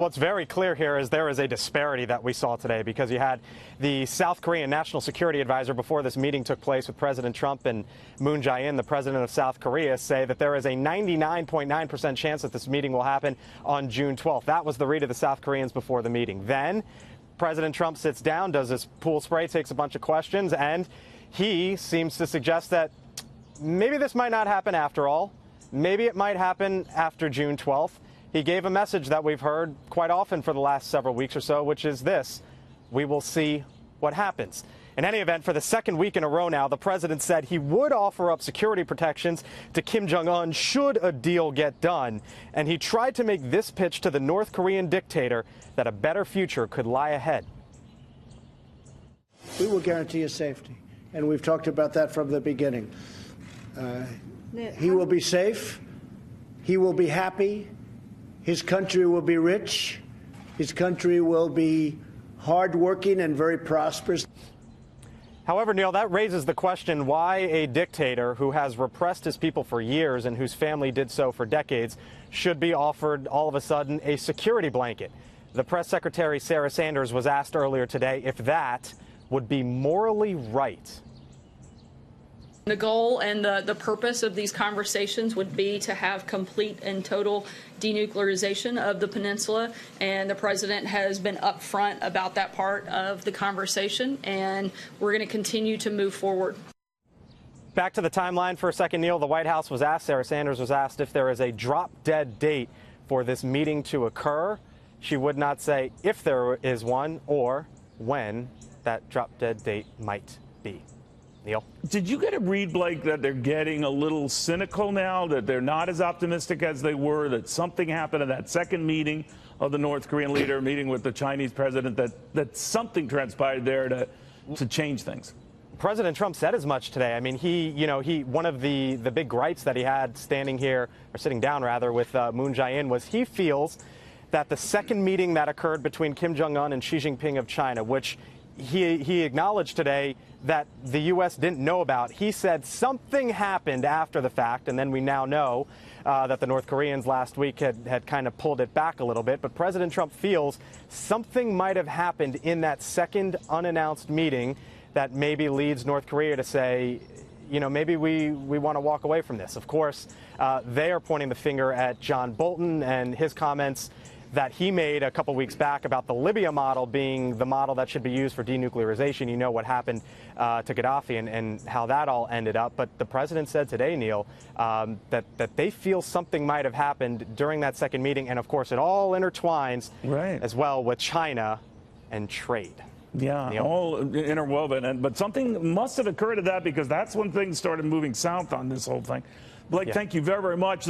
What's very clear here is there is a disparity that we saw today, because you had the South Korean National Security Advisor before this meeting took place with President Trump and Moon Jae-in, the president of South Korea, say that there is a 99.9% chance that this meeting will happen on June 12th. That was the read of the South Koreans before the meeting. Then President Trump sits down, does his pool spray, takes a bunch of questions, and he seems to suggest that maybe this might not happen after all. Maybe it might happen after June 12th. He gave a message that we've heard quite often for the last several weeks or so, which is this: we will see what happens. In any event, for the second week in a row now, the president said he would offer up security protections to Kim Jong-un should a deal get done. And he tried to make this pitch to the North Korean dictator that a better future could lie ahead. We will guarantee his safety, and we've talked about that from the beginning. He will be safe. He will be happy. His country will be rich. His country will be hardworking and very prosperous. However, Neil, that raises the question why a dictator who has repressed his people for years and whose family did so for decades should be offered all of a sudden a security blanket. The press secretary, Sarah Sanders, was asked earlier today if that would be morally right. The goal and the purpose of these conversations would be to have complete and total denuclearization of the peninsula, and the president has been upfront about that part of the conversation, and we're going to continue to move forward. Back to the timeline for a second, Neil. The White House was asked, Sarah Sanders was asked, if there is a drop-dead date for this meeting to occur. She would not say if there is one or when that drop-dead date might be. Neil? Did you get a read, Blake, that they're getting a little cynical now, that they're not as optimistic as they were, that something happened in that second meeting of the North Korean leader meeting with the Chinese president, that something transpired there to change things? President Trump said as much today. I mean, one of the big gripes that he had standing here, or sitting down rather, with Moon Jae-in was he feels that the second meeting that occurred between Kim Jong-un and Xi Jinping of China, which he acknowledged today that the U.S. didn't know about. He said something happened after the fact, and then we now know that the North Koreans last week had kind of pulled it back a little bit. But President Trump feels something might have happened in that second unannounced meeting that maybe leads North Korea to say, you know, maybe we want to walk away from this. Of course, they are pointing the finger at John Bolton and his comments that he made a couple weeks back about the Libya model being the model that should be used for denuclearization. You know what happened to Gaddafi and how that all ended up. But the president said today, Neil, that they feel something might have happened during that second meeting. And, of course, it all intertwines as well with China and trade. Yeah, Neil? All interwoven. But something must have occurred to that, because that's when things started moving south on this whole thing. Blake, thank you very, very much.